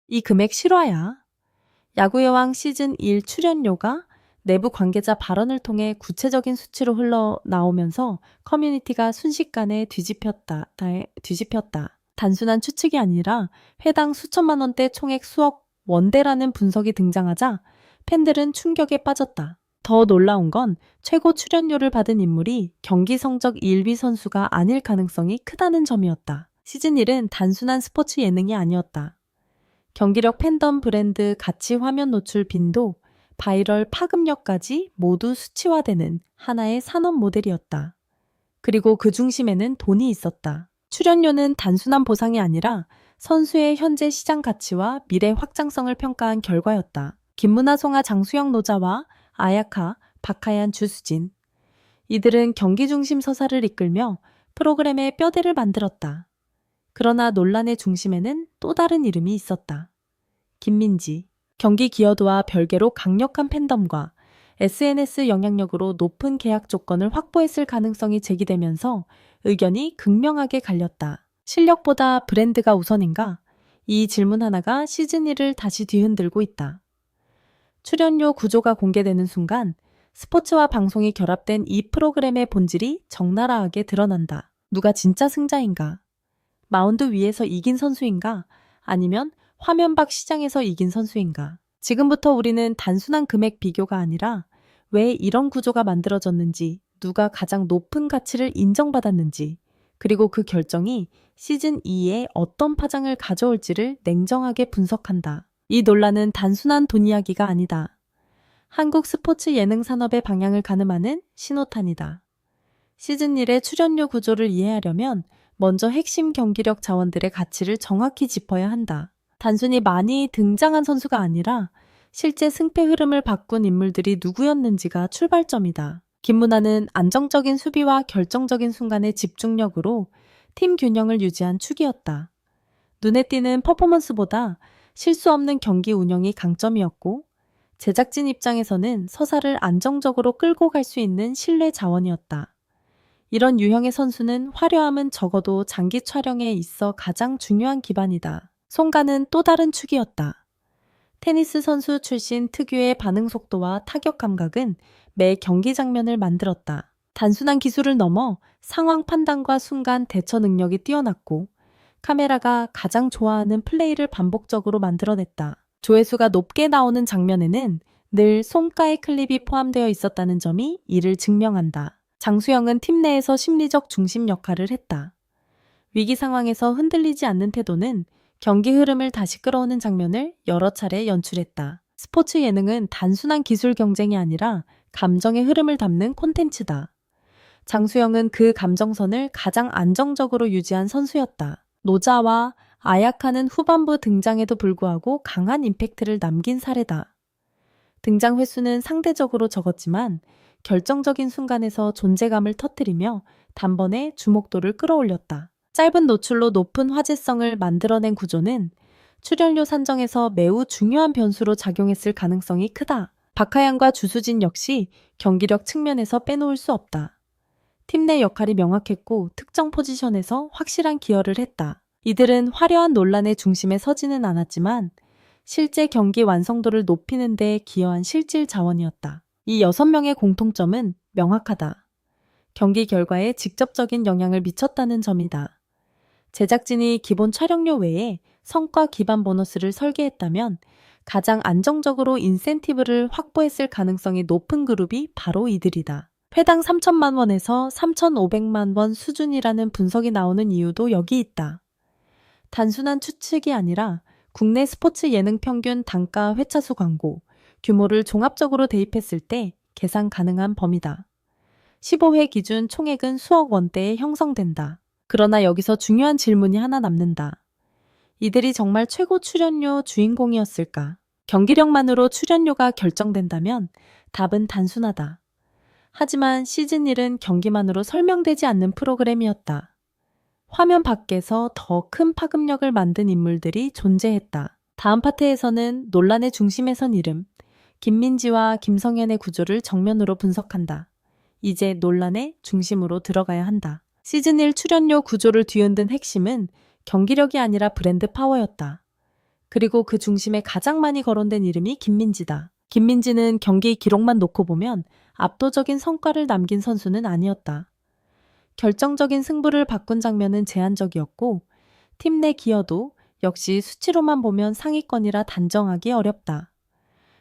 이 금액 실화야. 야구의 왕 시즌 1 출연료가 내부 관계자 발언을 통해 구체적인 수치로 흘러나오면서 커뮤니티가 순식간에 뒤집혔다. 단순한 추측이 아니라 회당 수천만 원대 총액 수억 원대라는 분석이 등장하자 팬들은 충격에 빠졌다. 더 놀라운 건 최고 출연료를 받은 인물이 경기 성적 1위 선수가 아닐 가능성이 크다는 점이었다. 시즌 1은 단순한 스포츠 예능이 아니었다. 경기력 팬덤 브랜드 가치 화면 노출 빈도, 바이럴 파급력까지 모두 수치화되는 하나의 산업 모델이었다. 그리고 그 중심에는 돈이 있었다. 출연료는 단순한 보상이 아니라 선수의 현재 시장 가치와 미래 확장성을 평가한 결과였다. 김문하, 송하, 장수영, 노자와 아야카, 박하얀, 주수진. 이들은 경기 중심 서사를 이끌며 프로그램의 뼈대를 만들었다. 그러나 논란의 중심에는 또 다른 이름이 있었다. 김민지. 경기 기여도와 별개로 강력한 팬덤과 SNS 영향력으로 높은 계약 조건을 확보했을 가능성이 제기되면서 의견이 극명하게 갈렸다. 실력보다 브랜드가 우선인가? 이 질문 하나가 시즌 1을 다시 뒤흔들고 있다. 출연료 구조가 공개되는 순간 스포츠와 방송이 결합된 이 프로그램의 본질이 적나라하게 드러난다. 누가 진짜 승자인가? 마운드 위에서 이긴 선수인가? 아니면 화면 밖 시장에서 이긴 선수인가? 지금부터 우리는 단순한 금액 비교가 아니라 왜 이런 구조가 만들어졌는지, 누가 가장 높은 가치를 인정받았는지, 그리고 그 결정이 시즌 2에 어떤 파장을 가져올지를 냉정하게 분석한다. 이 논란은 단순한 돈 이야기가 아니다. 한국 스포츠 예능 산업의 방향을 가늠하는 신호탄이다. 시즌 1의 출연료 구조를 이해하려면 먼저 핵심 경기력 자원들의 가치를 정확히 짚어야 한다. 단순히 많이 등장한 선수가 아니라 실제 승패 흐름을 바꾼 인물들이 누구였는지가 출발점이다. 김문하는 안정적인 수비와 결정적인 순간의 집중력으로 팀 균형을 유지한 축이었다. 눈에 띄는 퍼포먼스보다 실수 없는 경기 운영이 강점이었고, 제작진 입장에서는 서사를 안정적으로 끌고 갈 수 있는 신뢰 자원이었다. 이런 유형의 선수는 화려함은 적어도 장기 촬영에 있어 가장 중요한 기반이다. 송가는 또 다른 축이었다. 테니스 선수 출신 특유의 반응 속도와 타격 감각은 매 경기 장면을 만들었다. 단순한 기술을 넘어 상황 판단과 순간 대처 능력이 뛰어났고, 카메라가 가장 좋아하는 플레이를 반복적으로 만들어냈다. 조회수가 높게 나오는 장면에는 늘 송가의 클립이 포함되어 있었다는 점이 이를 증명한다. 장수영은 팀 내에서 심리적 중심 역할을 했다. 위기 상황에서 흔들리지 않는 태도는 경기 흐름을 다시 끌어오는 장면을 여러 차례 연출했다. 스포츠 예능은 단순한 기술 경쟁이 아니라 감정의 흐름을 담는 콘텐츠다. 장수영은 그 감정선을 가장 안정적으로 유지한 선수였다. 노자와 아야카는 후반부 등장에도 불구하고 강한 임팩트를 남긴 사례다. 등장 횟수는 상대적으로 적었지만 결정적인 순간에서 존재감을 터뜨리며 단번에 주목도를 끌어올렸다. 짧은 노출로 높은 화제성을 만들어낸 구조는 출연료 산정에서 매우 중요한 변수로 작용했을 가능성이 크다. 박하양과 주수진 역시 경기력 측면에서 빼놓을 수 없다. 팀 내 역할이 명확했고 특정 포지션에서 확실한 기여를 했다. 이들은 화려한 논란의 중심에 서지는 않았지만 실제 경기 완성도를 높이는 데 기여한 실질 자원이었다. 이 6명의 공통점은 명확하다. 경기 결과에 직접적인 영향을 미쳤다는 점이다. 제작진이 기본 촬영료 외에 성과 기반 보너스를 설계했다면 가장 안정적으로 인센티브를 확보했을 가능성이 높은 그룹이 바로 이들이다. 회당 3천만 원에서 3,500만 원 수준이라는 분석이 나오는 이유도 여기 있다. 단순한 추측이 아니라 국내 스포츠 예능 평균 단가 회차수 광고, 규모를 종합적으로 대입했을 때 계산 가능한 범위다. 15회 기준 총액은 수억 원대에 형성된다. 그러나 여기서 중요한 질문이 하나 남는다. 이들이 정말 최고 출연료 주인공이었을까? 경기력만으로 출연료가 결정된다면 답은 단순하다. 하지만 시즌 1은 경기만으로 설명되지 않는 프로그램이었다. 화면 밖에서 더 큰 파급력을 만든 인물들이 존재했다. 다음 파트에서는 논란의 중심에 선 이름, 김민지와 김성현의 구조를 정면으로 분석한다. 이제 논란의 중심으로 들어가야 한다. 시즌 1 출연료 구조를 뒤흔든 핵심은 경기력이 아니라 브랜드 파워였다. 그리고 그 중심에 가장 많이 거론된 이름이 김민지다. 김민지는 경기 기록만 놓고 보면 압도적인 성과를 남긴 선수는 아니었다. 결정적인 승부를 바꾼 장면은 제한적이었고 팀 내 기여도 역시 수치로만 보면 상위권이라 단정하기 어렵다.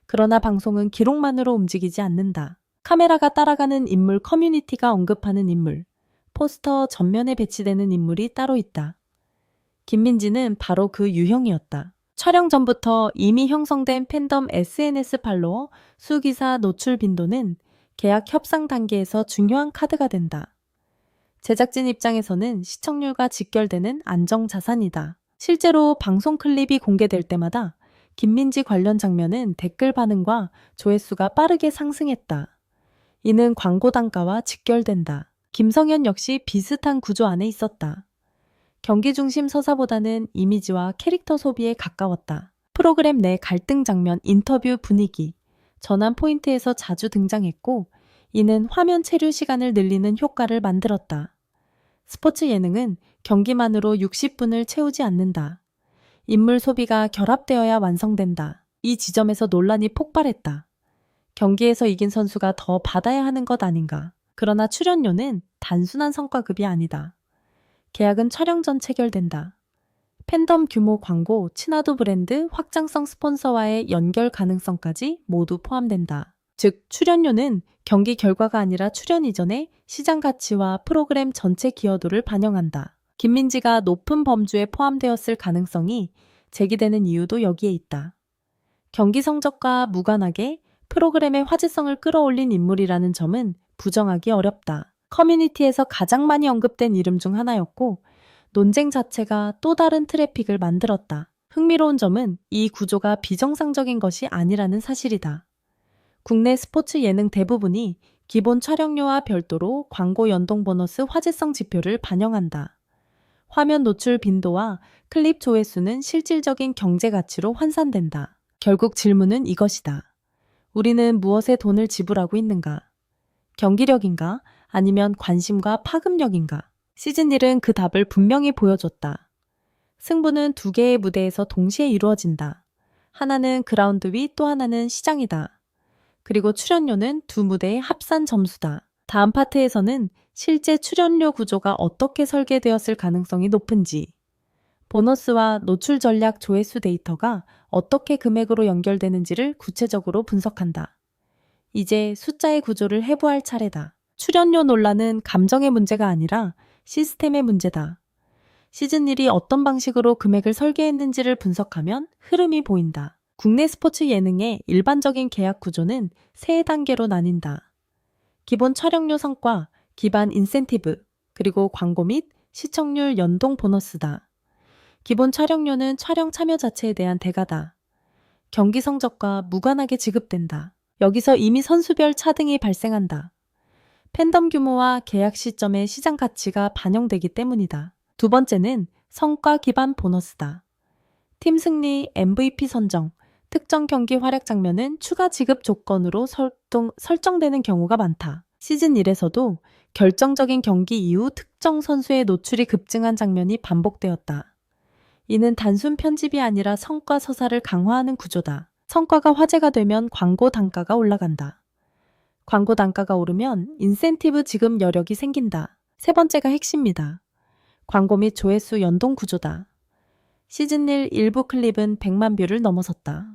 그러나 방송은 기록만으로 움직이지 않는다. 카메라가 따라가는 인물 커뮤니티가 언급하는 인물, 포스터 전면에 배치되는 인물이 따로 있다. 김민지는 바로 그 유형이었다. 촬영 전부터 이미 형성된 팬덤 SNS 팔로워, 수기사 노출 빈도는 계약 협상 단계에서 중요한 카드가 된다. 제작진 입장에서는 시청률과 직결되는 안정자산이다. 실제로 방송 클립이 공개될 때마다 김민지 관련 장면은 댓글 반응과 조회수가 빠르게 상승했다. 이는 광고 단가와 직결된다. 김성현 역시 비슷한 구조 안에 있었다. 경기 중심 서사보다는 이미지와 캐릭터 소비에 가까웠다. 프로그램 내 갈등 장면, 인터뷰 분위기, 전환 포인트에서 자주 등장했고 이는 화면 체류 시간을 늘리는 효과를 만들었다. 스포츠 예능은 경기만으로 60분을 채우지 않는다. 인물 소비가 결합되어야 완성된다. 이 지점에서 논란이 폭발했다. 경기에서 이긴 선수가 더 받아야 하는 것 아닌가. 그러나 출연료는 단순한 성과급이 아니다. 계약은 촬영 전 체결된다. 팬덤 규모 광고, 친화도 브랜드, 확장성 스폰서와의 연결 가능성까지 모두 포함된다. 즉, 출연료는 경기 결과가 아니라 출연 이전에 시장 가치와 프로그램 전체 기여도를 반영한다. 김민지가 높은 범주에 포함되었을 가능성이 제기되는 이유도 여기에 있다. 경기 성적과 무관하게 프로그램의 화제성을 끌어올린 인물이라는 점은 부정하기 어렵다. 커뮤니티에서 가장 많이 언급된 이름 중 하나였고 논쟁 자체가 또 다른 트래픽을 만들었다. 흥미로운 점은 이 구조가 비정상적인 것이 아니라는 사실이다. 국내 스포츠 예능 대부분이 기본 촬영료와 별도로 광고 연동 보너스 화제성 지표를 반영한다. 화면 노출 빈도와 클립 조회수는 실질적인 경제 가치로 환산된다. 결국 질문은 이것이다. 우리는 무엇에 돈을 지불하고 있는가? 경기력인가? 아니면 관심과 파급력인가? 시즌 1은 그 답을 분명히 보여줬다. 승부는 두 개의 무대에서 동시에 이루어진다. 하나는 그라운드 위, 또 하나는 시장이다. 그리고 출연료는 두 무대의 합산 점수다. 다음 파트에서는 실제 출연료 구조가 어떻게 설계되었을 가능성이 높은지, 보너스와 노출 전략 조회수 데이터가 어떻게 금액으로 연결되는지를 구체적으로 분석한다. 이제 숫자의 구조를 해부할 차례다. 출연료 논란은 감정의 문제가 아니라 시스템의 문제다. 시즌 1이 어떤 방식으로 금액을 설계했는지를 분석하면 흐름이 보인다. 국내 스포츠 예능의 일반적인 계약 구조는 세 단계로 나뉜다. 기본 촬영료 성과, 기반 인센티브, 그리고 광고 및 시청률 연동 보너스다. 기본 촬영료는 촬영 참여 자체에 대한 대가다. 경기 성적과 무관하게 지급된다. 여기서 이미 선수별 차등이 발생한다. 팬덤 규모와 계약 시점의 시장 가치가 반영되기 때문이다. 두 번째는 성과 기반 보너스다. 팀 승리, MVP 선정, 특정 경기 활약 장면은 추가 지급 조건으로 설정되는 경우가 많다. 시즌 1에서도 결정적인 경기 이후 특정 선수의 노출이 급증한 장면이 반복되었다. 이는 단순 편집이 아니라 성과 서사를 강화하는 구조다. 성과가 화제가 되면 광고 단가가 올라간다. 광고 단가가 오르면 인센티브 지급 여력이 생긴다. 세 번째가 핵심이다. 광고 및 조회수 연동 구조다. 시즌 1 일부 클립은 100만 뷰를 넘어섰다.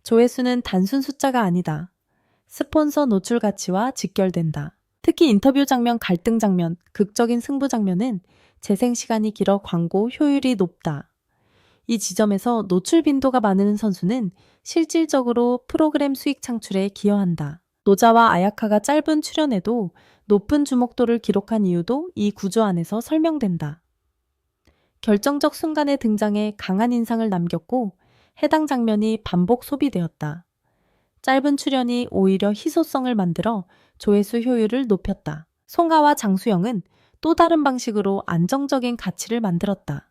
조회수는 단순 숫자가 아니다. 스폰서 노출 가치와 직결된다. 특히 인터뷰 장면, 갈등 장면, 극적인 승부 장면은 재생 시간이 길어 광고 효율이 높다. 이 지점에서 노출 빈도가 많은 선수는 실질적으로 프로그램 수익 창출에 기여한다. 노자와 아야카가 짧은 출연에도 높은 주목도를 기록한 이유도 이 구조 안에서 설명된다. 결정적 순간의 등장에 강한 인상을 남겼고 해당 장면이 반복 소비되었다. 짧은 출연이 오히려 희소성을 만들어 조회수 효율을 높였다. 송하와 장수영은 또 다른 방식으로 안정적인 가치를 만들었다.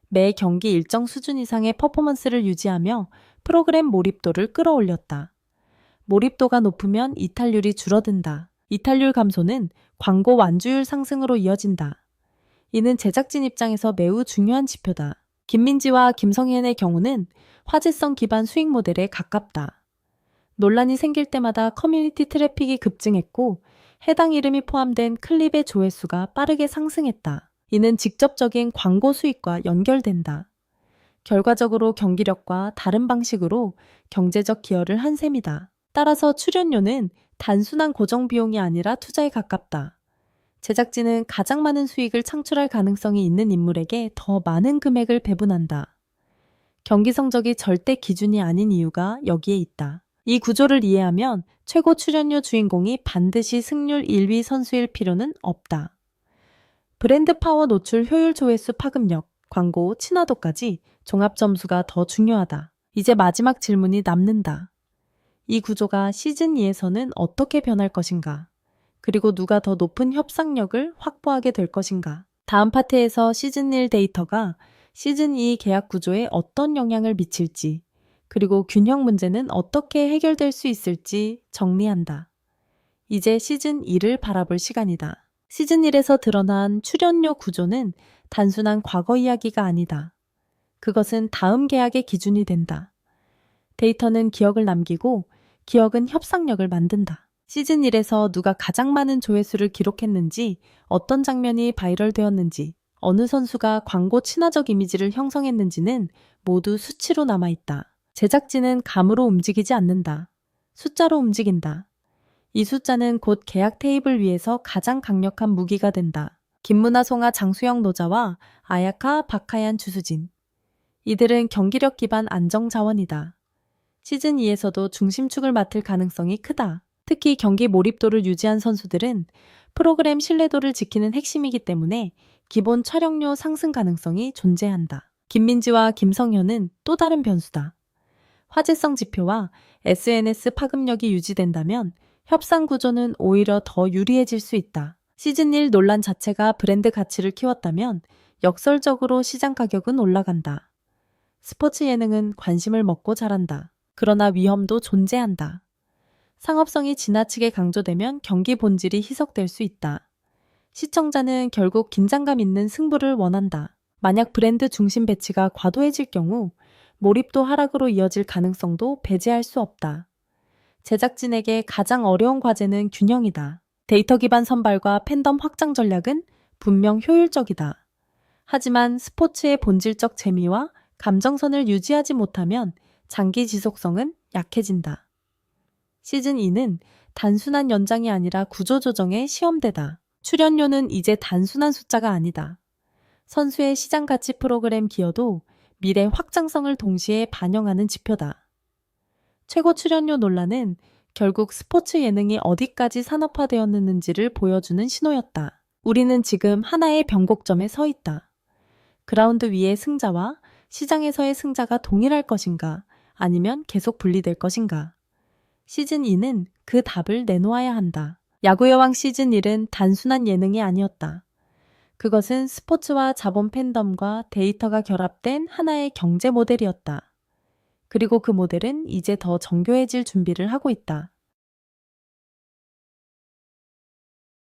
매 경기 일정 수준 이상의 퍼포먼스를 유지하며 프로그램 몰입도를 끌어올렸다. 몰입도가 높으면 이탈률이 줄어든다. 이탈률 감소는 광고 완주율 상승으로 이어진다. 이는 제작진 입장에서 매우 중요한 지표다. 김민지와 김성현의 경우는 화제성 기반 수익 모델에 가깝다. 논란이 생길 때마다 커뮤니티 트래픽이 급증했고 해당 이름이 포함된 클립의 조회수가 빠르게 상승했다. 이는 직접적인 광고 수익과 연결된다. 결과적으로 경기력과 다른 방식으로 경제적 기여를 한 셈이다. 따라서 출연료는 단순한 고정 비용이 아니라 투자에 가깝다. 제작진은 가장 많은 수익을 창출할 가능성이 있는 인물에게 더 많은 금액을 배분한다. 경기 성적이 절대 기준이 아닌 이유가 여기에 있다. 이 구조를 이해하면 최고 출연료 주인공이 반드시 승률 1위 선수일 필요는 없다. 브랜드 파워, 노출, 효율, 조회수, 파급력, 광고, 친화도까지 종합 점수가 더 중요하다. 이제 마지막 질문이 남는다. 이 구조가 시즌2에서는 어떻게 변할 것인가? 그리고 누가 더 높은 협상력을 확보하게 될 것인가? 다음 파트에서 시즌1 데이터가 시즌2 계약 구조에 어떤 영향을 미칠지, 그리고 균형 문제는 어떻게 해결될 수 있을지 정리한다. 이제 시즌2를 바라볼 시간이다. 시즌1에서 드러난 출연료 구조는 단순한 과거 이야기가 아니다. 그것은 다음 계약의 기준이 된다. 데이터는 기억을 남기고 기억은 협상력을 만든다. 시즌1에서 누가 가장 많은 조회수를 기록했는지, 어떤 장면이 바이럴 되었는지, 어느 선수가 광고 친화적 이미지를 형성했는지는 모두 수치로 남아있다. 제작진은 감으로 움직이지 않는다. 숫자로 움직인다. 이 숫자는 곧 계약 테이블 위에서 가장 강력한 무기가 된다. 김문아, 송아, 장수영, 노자와 아야카, 박하얀, 주수진. 이들은 경기력 기반 안정 자원이다. 시즌2에서도 중심축을 맡을 가능성이 크다. 특히 경기 몰입도를 유지한 선수들은 프로그램 신뢰도를 지키는 핵심이기 때문에 기본 촬영료 상승 가능성이 존재한다. 김민지와 김성현은 또 다른 변수다. 화제성 지표와 SNS 파급력이 유지된다면 협상 구조는 오히려 더 유리해질 수 있다. 시즌1 논란 자체가 브랜드 가치를 키웠다면 역설적으로 시장 가격은 올라간다. 스포츠 예능은 관심을 먹고 자란다. 그러나 위험도 존재한다. 상업성이 지나치게 강조되면 경기 본질이 희석될 수 있다. 시청자는 결국 긴장감 있는 승부를 원한다. 만약 브랜드 중심 배치가 과도해질 경우 몰입도 하락으로 이어질 가능성도 배제할 수 없다. 제작진에게 가장 어려운 과제는 균형이다. 데이터 기반 선발과 팬덤 확장 전략은 분명 효율적이다. 하지만 스포츠의 본질적 재미와 감정선을 유지하지 못하면 장기 지속성은 약해진다. 시즌2는 단순한 연장이 아니라 구조조정의 시험대다. 출연료는 이제 단순한 숫자가 아니다. 선수의 시장 가치 프로그램 기여도 미래 확장성을 동시에 반영하는 지표다. 최고 출연료 논란은 결국 스포츠 예능이 어디까지 산업화되었는지를 보여주는 신호였다. 우리는 지금 하나의 변곡점에 서 있다. 그라운드 위의 승자와 시장에서의 승자가 동일할 것인가, 아니면 계속 분리될 것인가. 시즌2는 그 답을 내놓아야 한다. 야구 여왕 시즌1은 단순한 예능이 아니었다. 그것은 스포츠와 자본 팬덤과 데이터가 결합된 하나의 경제 모델이었다. 그리고 그 모델은 이제 더 정교해질 준비를 하고 있다.